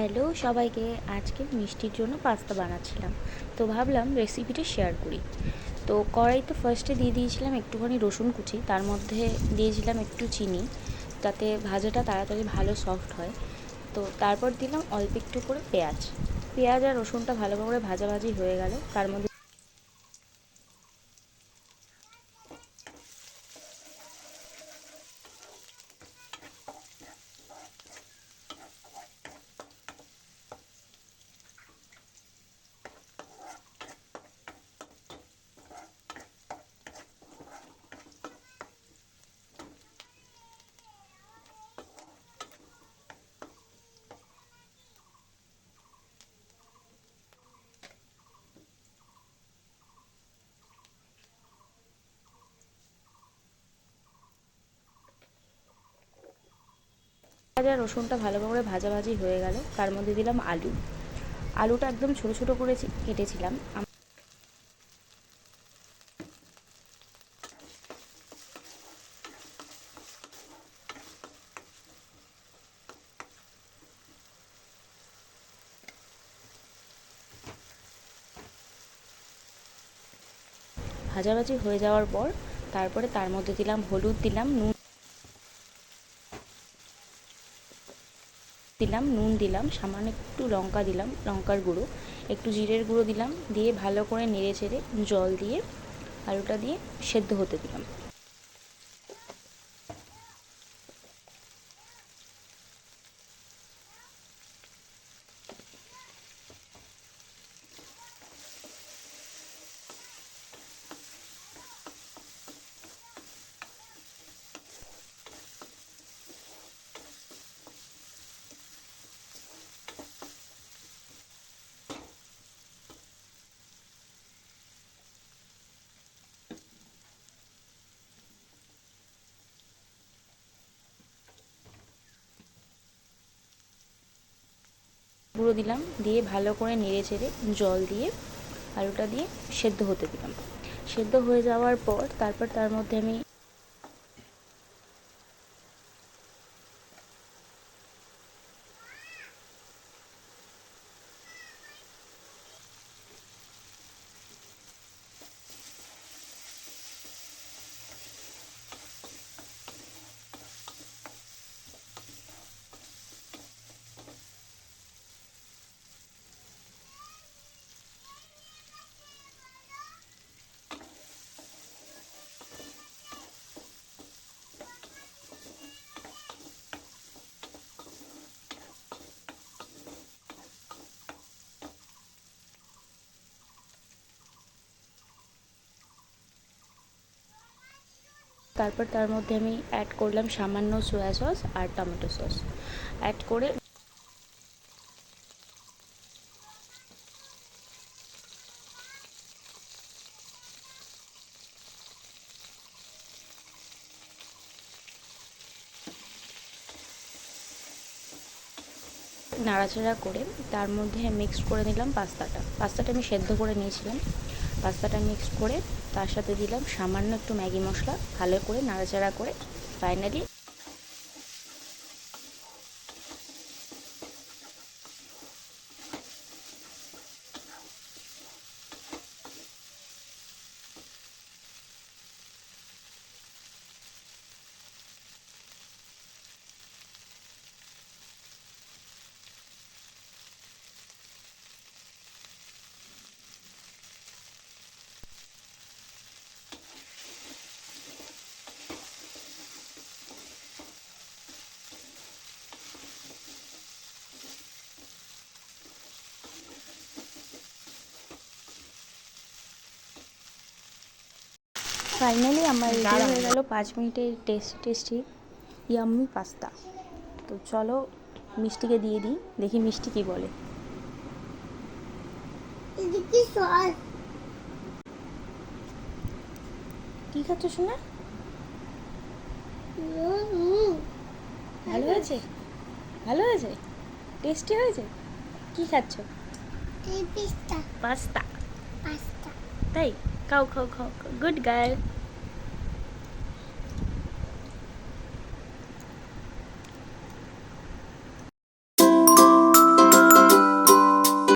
Hello সবাইকে। আজকে মিষ্টির জন্য পাস্তা বানাচ্ছিলাম, তো ভাবলাম রেসিপিটা শেয়ার করি। তো কড়াইতে ফার্স্টে দিয়ে দিয়েছিলাম একটুখানি রসুন কুচি, তার মধ্যে দিয়েছিলাম একটু চিনি, যাতে ভাজাটা তাড়াতাড়ি ভালো সফট হয়। তো তারপর দিলাম অল্প একটু করে পেঁয়াজ। পেঁয়াজ আর রসুনটা ভালো করে ভাজাভাজি হয়ে গেল, তার মধ্যে পেঁয়াজ আর রসুনটা ভালো করে ভাজাভাজি হয়ে গেল, তার মধ্যে দিলাম আলুটা একদম ছোটো ছোটো করে কেটেছিলাম। ভাজাভাজি হয়ে যাওয়ার পর তারপরে তার মধ্যে দিলাম হলুদ, নুন দিলাম, সামান্য একটু লঙ্কা দিলাম, লঙ্কার গুঁড়ো, একটু জিরের গুঁড়ো দিলাম, দিয়ে ভালো করে নেড়ে চেড়ে জল দিয়ে আলুটা দিয়ে সেদ্ধ হতে দিলাম। গুঁড়ো দিলাম, দিয়ে ভালো করে নেড়ে চেড়ে জল দিয়ে আলুটা দিয়ে সেদ্ধ হতে দিলাম। সেদ্ধ হয়ে যাওয়ার পর তারপর তার মধ্যে আমি তারপর তার মধ্যে আমি অ্যাড করলাম সামান্য সয়া সস আর টমেটো সস অ্যাড করে নাড়াচাড়া করে তার মধ্যে মিক্স করে নিলাম পাস্তাটা আমি সেদ্ধ করে নিয়েছিলাম। পাস্তাটা মিক্স করে তার সাথে দিলাম সামান্য একটু ম্যাগি মশলা, ভালো করে নাড়াচাড়া করে ফাইনালি আমার রেডি হয়ে গেল 5 মিনিটের টেস্টি ইয়াম্মি পাস্তা। তো চলো মিষ্টিকে দিয়ে দিই, দেখি মিষ্টি কি বলে। কি খাচ্ছ শোনা? ভালো হয়েছে? ভালো হয়েছে? টেস্টি হয়েছে? কি খাচ্ছ? পাস্তা। তাই? খাও খাও খাও, গুড গার্ল।